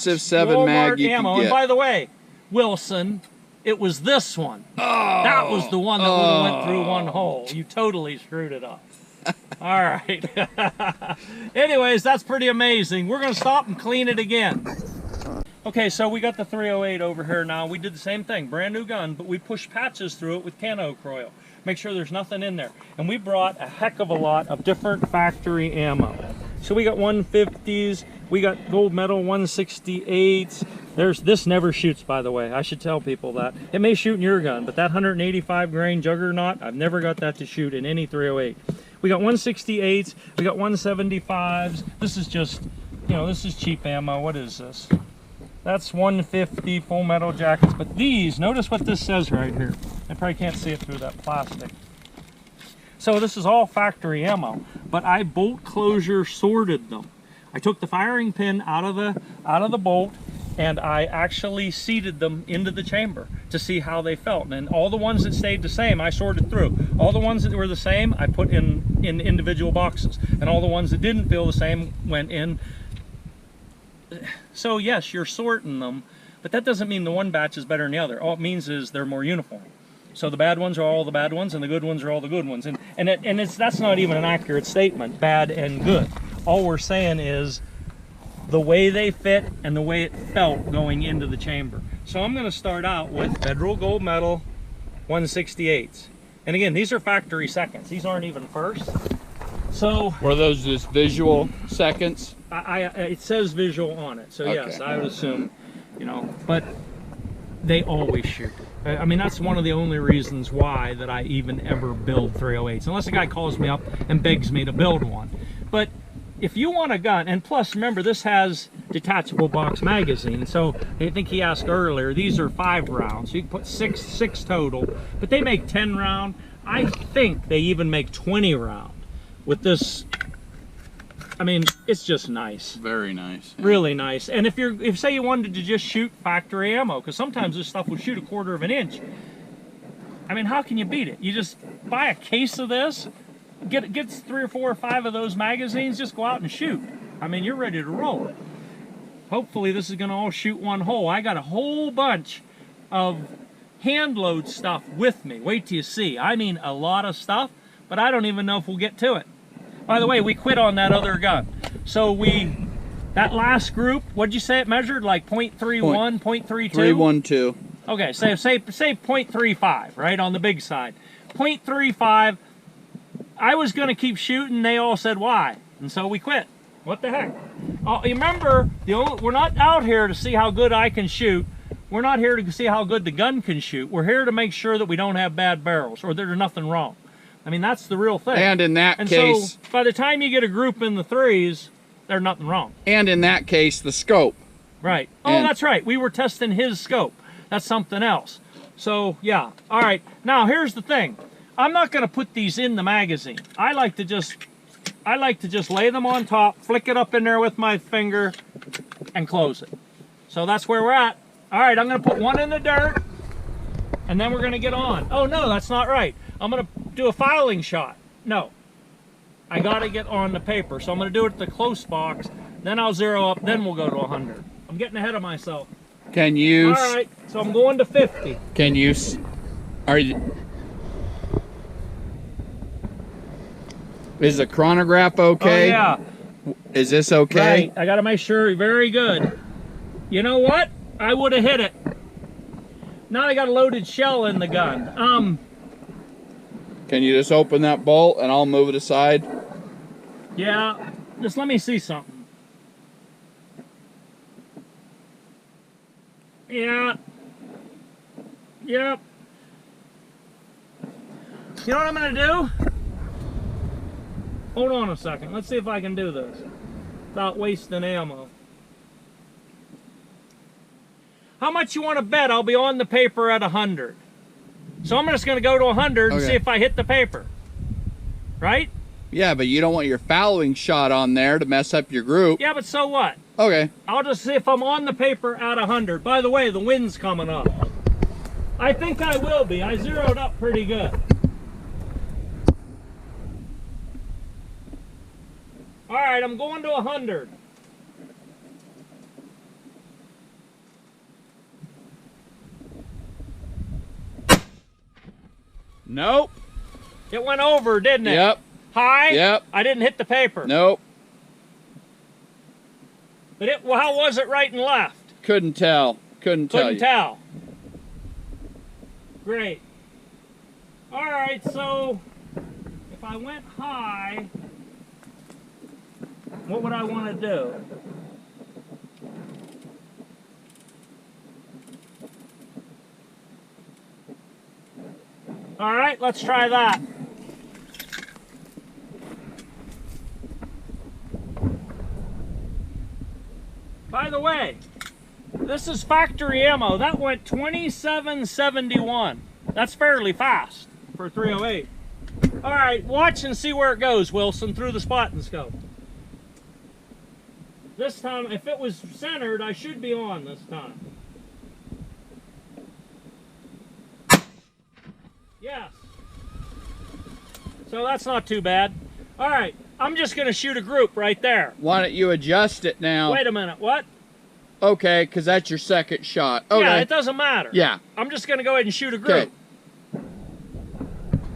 expensive 7 mag you ammo. can get. And by the way, Wilson, it was this one. Oh, that was the one that would have went through one hole. You totally screwed it up. All right. Anyways, that's pretty amazing. We're going to stop and clean it again. Okay, so we got the 308 over here now. We did the same thing, brand new gun, but we pushed patches through it with cano coil. Make sure there's nothing in there. And we brought a heck of a lot of different factory ammo. So we got 150s, we got gold medal 168s. This never shoots, by the way. I should tell people that. It may shoot in your gun, but that 185 grain Juggernaut, I've never got that to shoot in any 308. We got 168s, we got 175s. This is just, you know, this is cheap ammo. What is this? That's 150 full metal jackets. But these, notice what this says right here. I probably can't see it through that plastic. So this is all factory ammo, but I bolt closure sorted them. I took the firing pin out of the bolt, and I actually seated them into the chamber to see how they felt. And all the ones that stayed the same, I sorted through. All the ones that were the same, I put in individual boxes. And all the ones that didn't feel the same went in. So yes, you're sorting them, but that doesn't mean the one batch is better than the other. All it means is they're more uniform. So the bad ones are all the bad ones, and the good ones are all the good ones. And that's not even an accurate statement, bad and good. All we're saying is the way they fit and the way it felt going into the chamber. So I'm going to start out with Federal Gold Medal 168s. And again, these are factory seconds. These aren't even first. So were those just visual seconds? It says visual on it. So okay. Yes, I would assume, you know, but they always shoot. I mean, that's one of the only reasons why that I even ever build 308s, unless a guy calls me up and begs me to build one. But if you want a gun, and plus remember, this has detachable box magazine, so I think he asked earlier, these are 5 rounds, so you can put six total, but they make 10 round. I think they even make 20 round with this. I mean, it's just nice. Very nice. Yeah. Really nice. And if say you wanted to just shoot factory ammo, because sometimes this stuff will shoot a 1/4 of an inch. I mean, how can you beat it? You just buy a case of this, get 3 or 4 or 5 of those magazines, just go out and shoot. I mean, you're ready to roll. Hopefully this is going to all shoot one hole. I got a whole bunch of hand load stuff with me. Wait till you see. I mean, a lot of stuff, but I don't even know if we'll get to it. By the way, we quit on that other gun. So that last group, what'd you say it measured? Like 0.31, 0.32? 312. Okay, say 0.35, right, on the big side. 0.35, I was going to keep shooting. They all said, why? And so we quit. What the heck? Oh, remember, we're not out here to see how good I can shoot. We're not here to see how good the gun can shoot. We're here to make sure that we don't have bad barrels or there's nothing wrong. I mean, that's the real thing. And in that case... so by the time you get a group in the 3s, there's nothing wrong. And in that case, the scope. Right. Oh, that's right. We were testing his scope. That's something else. So, yeah. All right. Now, here's the thing. I'm not going to put these in the magazine. I like to just lay them on top, flick it up in there with my finger, and close it. So that's where we're at. All right, I'm going to put one in the dirt, and then we're going to get on. Oh, no, that's not right. I'm going to do a filing shot. No. I got to get on the paper. So I'm going to do it at the close box. Then I'll zero up. Then we'll go to 100. I'm getting ahead of myself. Can you... All right, so I'm going to 50. Can you... Are you... Is the chronograph okay? Oh, yeah. Is this okay? Right. I got to make sure. Very good. You know what? I would have hit it. Now I got a loaded shell in the gun. Can you just open that bolt and I'll move it aside? Yeah. Just let me see something. Yeah. Yep. You know what I'm going to do? Hold on a second. Let's see if I can do this without wasting ammo. How much you want to bet I'll be on the paper at 100? So I'm just going to go to 100 and see if I hit the paper. Right? Yeah, but you don't want your fouling shot on there to mess up your group. Yeah, but so what? Okay. I'll just see if I'm on the paper at 100. By the way, the wind's coming up. I think I will be. I zeroed up pretty good. All right, I'm going to 100. Nope. It went over, didn't it? Yep. High? Yep. I didn't hit the paper. Nope. But well, how was it right and left? Couldn't tell. Couldn't tell. Great. All right, so if I went high, what would I want to do? All right, let's try that. By the way, this is factory ammo. That went 27.71. That's fairly fast for 308. All right, watch and see where it goes, Wilson, through the spotting scope. This time, if it was centered, I should be on this time. Yes. So that's not too bad. All right, I'm just going to shoot a group right there. Why don't you adjust it now? Wait a minute, what? Okay, because that's your second shot. Okay. Yeah, it doesn't matter. Yeah. I'm just going to go ahead and shoot a group. Okay.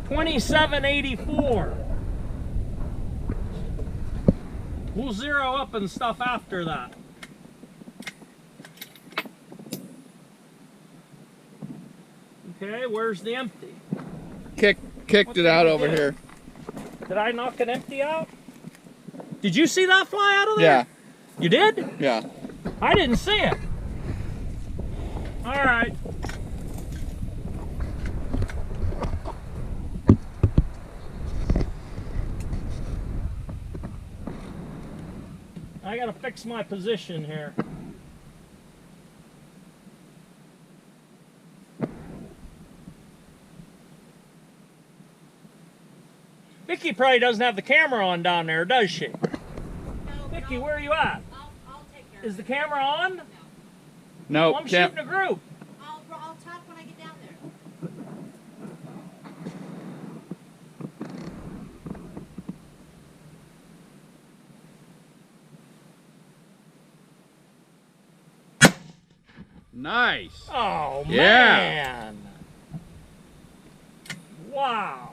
27.84. We'll zero up and stuff after that. Okay, where's the empty? Kicked it out over here. Did I knock an empty out? Did you see that fly out of there? Yeah. You did? Yeah. I didn't see it. All right. I gotta fix my position here. Vicky probably doesn't have the camera on down there, does she? No, Vicky, where are you at? I'll take care of Is the camera on? No. Well, I'm shooting a group. I'll talk when I get down there. Nice. Oh, Yeah. man. Wow.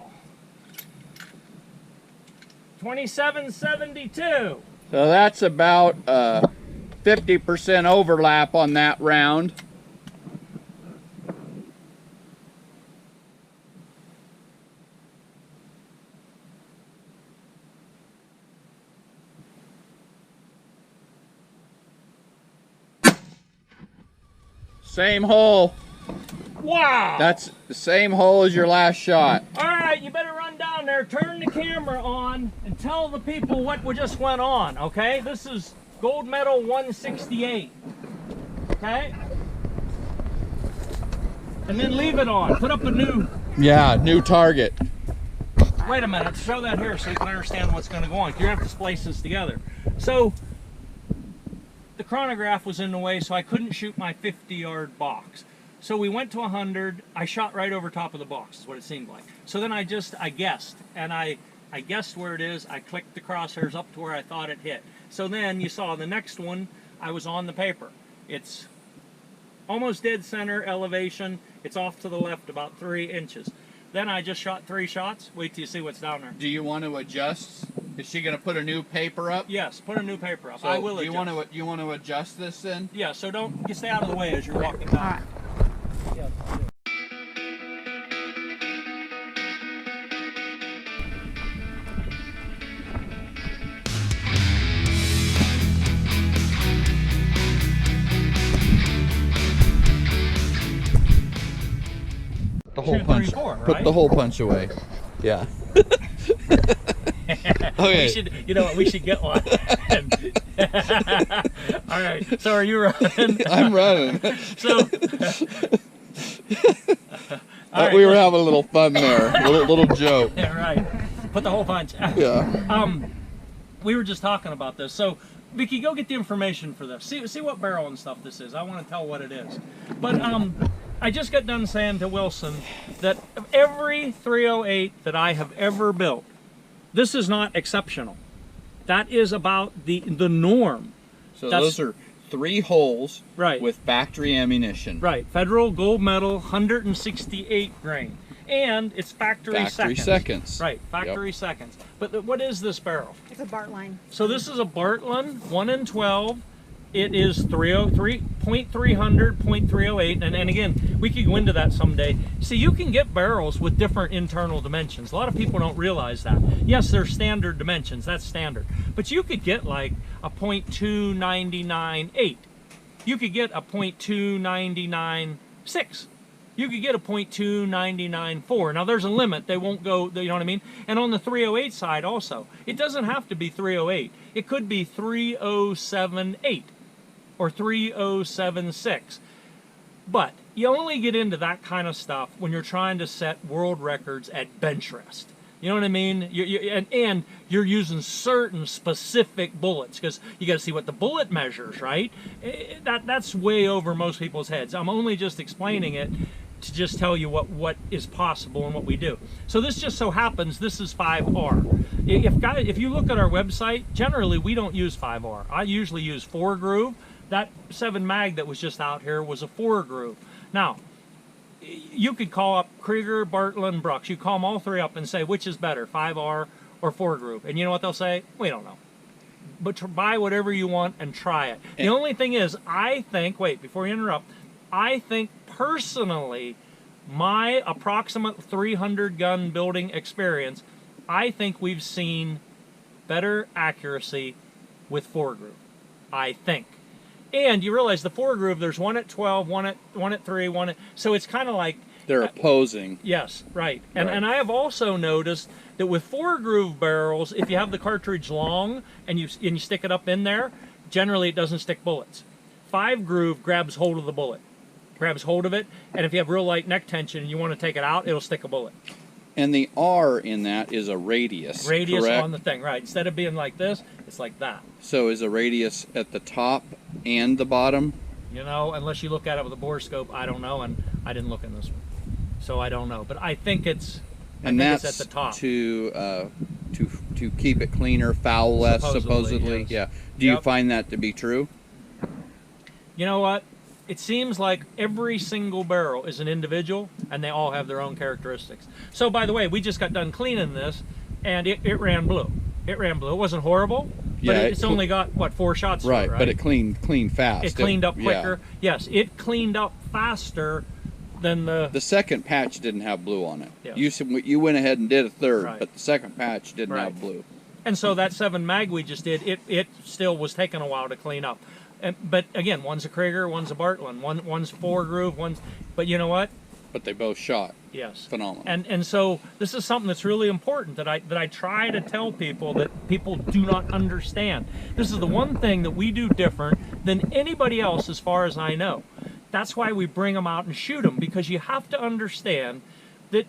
27.72. So that's about 50% overlap on that round. Same hole. Wow. That's the same hole as your last shot. All right, you better run down there, turn the camera on, and tell the people what just went on, okay? This is gold medal 168, okay? And then leave it on. Put up a new... Yeah, new target. Wait a minute, show that here so you can understand what's going to go on. You're going to have to splice this together. So, the chronograph was in the way, so I couldn't shoot my 50-yard box. So we went to 100. I shot right over top of the box, is what it seemed like. So then I guessed, and I guessed where it is. I clicked the crosshairs up to where I thought it hit. So then you saw the next one, I was on the paper. It's almost dead center elevation. It's off to the left about 3 inches. Then I just shot 3 shots. Wait till you see what's down there. Do you want to adjust? Is she going to put a new paper up? Yes, put a new paper up. So I will do adjust. you want to adjust this then? Yeah, so you stay out of the way as you're walking down. Yeah. The hole 234, Put right? the hole punch away. Yeah. Okay. We should, you know what? We should get one. All right. So are you running? I'm running. So. We were having a little fun there, little joke. Yeah, right. Put the hole punch. Yeah. We were just talking about this. So, Vicky, go get the information for this. See what barrel and stuff this is. I want to tell what it is. But I just got done saying to Wilson that of every 308 that I have ever built, this is not exceptional. That is about the norm. So those are 3 holes right with factory ammunition. Right. Federal gold medal, 168 grain. and it's factory seconds. Right, factory seconds. But what is this barrel? It's a Bartline. So this is a Bartland 1 in 12. It is 303, 0.300, 0.308, and again, we could go into that someday. See, you can get barrels with different internal dimensions. A lot of people don't realize that. Yes, they're standard dimensions, that's standard. But you could get like a 0.2998. You could get a 0.2996. You could get a 0.2994. Now there's a limit, they won't go, you know what I mean? And on the 308 side also, it doesn't have to be 308. It could be 3078 or 3076. But you only get into that kind of stuff when you're trying to set world records at bench rest. You know what I mean? And you're using certain specific bullets, because you got to see what the bullet measures, right? That's way over most people's heads. I'm only just explaining it to just tell you what is possible and what we do. So this just so happens this is 5R. If you look at our website, generally we don't use 5R. I usually use 4 groove. That 7 mag that was just out here was a 4 groove. Now, you could call up Krieger, Bartland, Brooks. You call them all three up and say, which is better, 5R or 4 groove? And you know what they'll say? We don't know. But buy whatever you want and try it. The only thing is, I think, wait, before you interrupt, I think personally, my approximate 300 gun building experience, I think we've seen better accuracy with 4 groove. I think. And you realize the 4 groove, there's one at 12, one at 3, one at, so it's kind of like they're opposing. Yes, right. And Right. and I have also noticed that with 4 groove barrels, if you have the cartridge long and you stick it up in there, generally it doesn't stick bullets. 5 groove grabs hold of the bullet, grabs hold of it, and if you have real light neck tension and you want to take it out, it'll stick a bullet. And the R in that is a radius. Radius correct? on the thing, right? Instead of being like this, it's like that. So is a radius at the top and the bottom? You know, unless you look at it with a bore scope, I don't know, and I didn't look in this one, so I don't know. But I think it's, And it's that's at the top. to keep it cleaner, foul less, supposedly. Yes. Yeah. Do you Yep. find that to be true? You know what? It seems like every single barrel is an individual, and they all have their own characteristics. So, by the way, we just got done cleaning this, and it ran blue. It ran blue. It wasn't horrible, but Yeah, it's only got, what, 4 shots Right, through it, right? but it cleaned fast. It cleaned up yeah. quicker. Yes, it cleaned up faster than the... The second patch didn't have blue on it. Yes. You went ahead and did a third, Right. but the second patch didn't Right. have blue. And so that 7 mag we just did, it still was taking a while to clean up. But again, one's a Krieger, one's a Bartland, one's 4 groove, but you know what? But they both shot. Yes. Phenomenal. And so this is something that's really important that I try to tell people that people do not understand. This is the one thing that we do different than anybody else as far as I know. That's why we bring them out and shoot them, because you have to understand that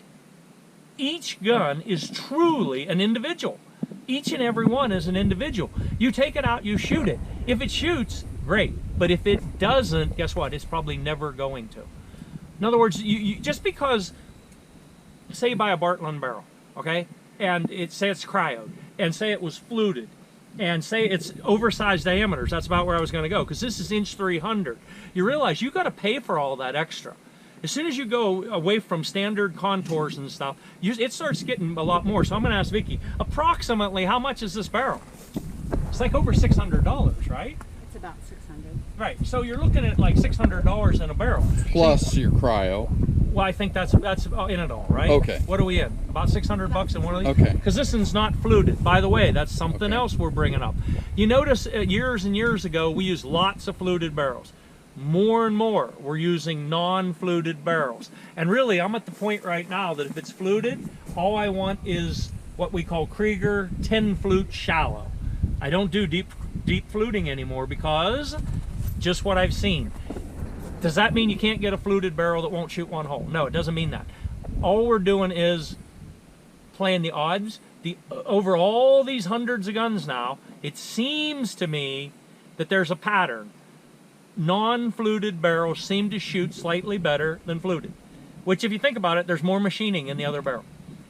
each gun is truly an individual. Each and every one is an individual. You take it out, you shoot it. If it shoots, great. But if it doesn't, guess what? It's probably never going to. In other words, you just because, say you buy a Bartland barrel, okay, and say it's cryoed, and say it was fluted, and say it's oversized diameters, that's about where I was going to go, because this is inch 300. You realize you got to pay for all that extra. As soon as you go away from standard contours and stuff, it starts getting a lot more. So I'm going to ask Vicki, approximately how much is this barrel? It's like over $600, right? It's about 600. Right. So you're looking at like $600 in a barrel. Plus your cryo. Well, I think that's in it all, right? Okay. What are we in? About 600 bucks in one of these? Okay. Because this one's not fluted. By the way, that's something Okay. else we're bringing up. You notice years and years ago, we used lots of fluted barrels. More and more, we're using non-fluted barrels. And really, I'm at the point right now that if it's fluted, all I want is what we call Krieger 10 flute shallow. I don't do deep fluting anymore because just what I've seen. Does that mean you can't get a fluted barrel that won't shoot one hole? No, it doesn't mean that. All we're doing is playing the odds. Over all these hundreds of guns now, it seems to me that there's a pattern. Non-fluted barrels seem to shoot slightly better than fluted, which if you think about it, there's more machining in the other barrel.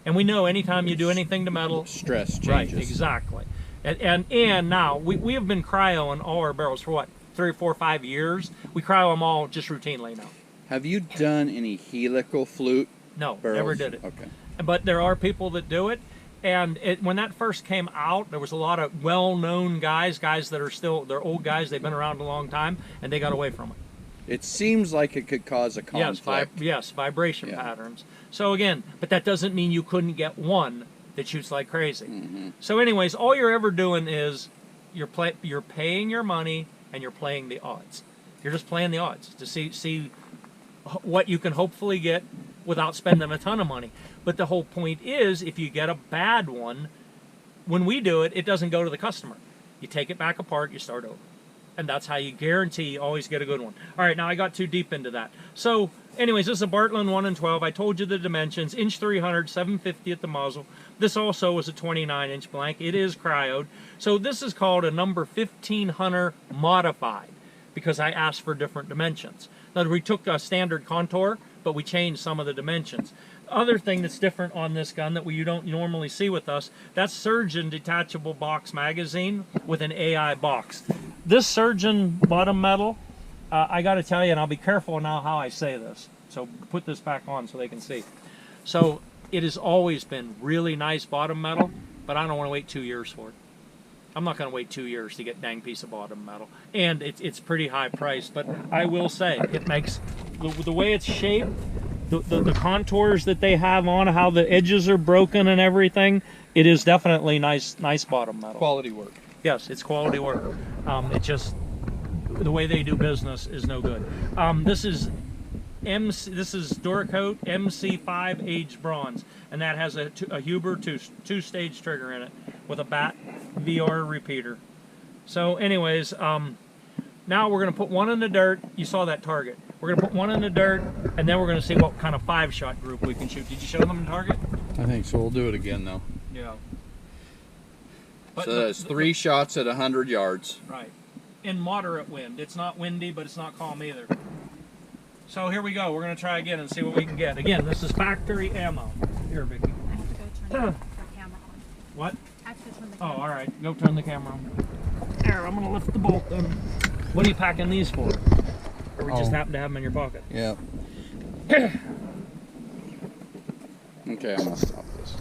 And we know anytime you do anything to metal, Stress changes. right, exactly. And now we have been cryoing all our barrels for what, 3 or 4 or 5 years. We cryo them all just routinely now. Have you done any helical flute No, barrels? never did it. Okay. But there are people that do it. And when that first came out, there was a lot of well-known guys that are still, they're old guys, they've been around a long time, and they got away from it. It seems like it could cause a conflict. Yes, vibration Yeah. patterns. So again, but that doesn't mean you couldn't get one that shoots like crazy. Mm-hmm. So anyways, all you're ever doing is you're paying your money and you're playing the odds. You're just playing the odds to see what you can hopefully get without spending a ton of money. But the whole point is, if you get a bad one, when we do it, it doesn't go to the customer. You take it back apart, you start over. And that's how you guarantee you always get a good one. All right, now I got too deep into that. So anyways, this is a Bartlein 1 and 12. I told you the dimensions, inch 300, 750 at the muzzle. This also is a 29-inch blank. It is cryoed. So this is called a number 15 Hunter modified because I asked for different dimensions. Now, we took a standard contour, but we changed some of the dimensions. Other thing that's different on this gun that you don't normally see with us, that's Surgeon detachable box magazine with an AI box. This Surgeon bottom metal, I got to tell you, and I'll be careful now how I say this. So put this back on so they can see. So it has always been really nice bottom metal, but I don't want to wait 2 years for it. I'm not going to wait 2 years to get a dang piece of bottom metal. And it's pretty high priced, but I will say, it makes, the way it's shaped, the contours that they have on, how the edges are broken and everything, it is definitely nice bottom metal. Quality work. Yes, it's quality work. It just, the way they do business is no good. This is Duracoat MC5 aged bronze, and that has a Huber two-stage trigger in it with a bat VR repeater. So anyways, now we're going to put one in the dirt. You saw that target. We're going to put one in the dirt, and then we're going to see what kind of 5-shot group we can shoot. Did you show them the target? I think so. We'll do it again though. Yeah. So that's 3 shots at 100 yards. Right. In moderate wind. It's not windy, but it's not calm either. So here we go. We're going to try again and see what we can get. Again, this is factory ammo. Here, Vicky. I have to go turn the camera on. What? I have to go turn the Oh, camera on. all right. Go turn the camera on. There, I'm going to lift the bolt then. What are you packing these for? Or we just happen to have them in your pocket? Yeah. Okay, I'm gonna stop this.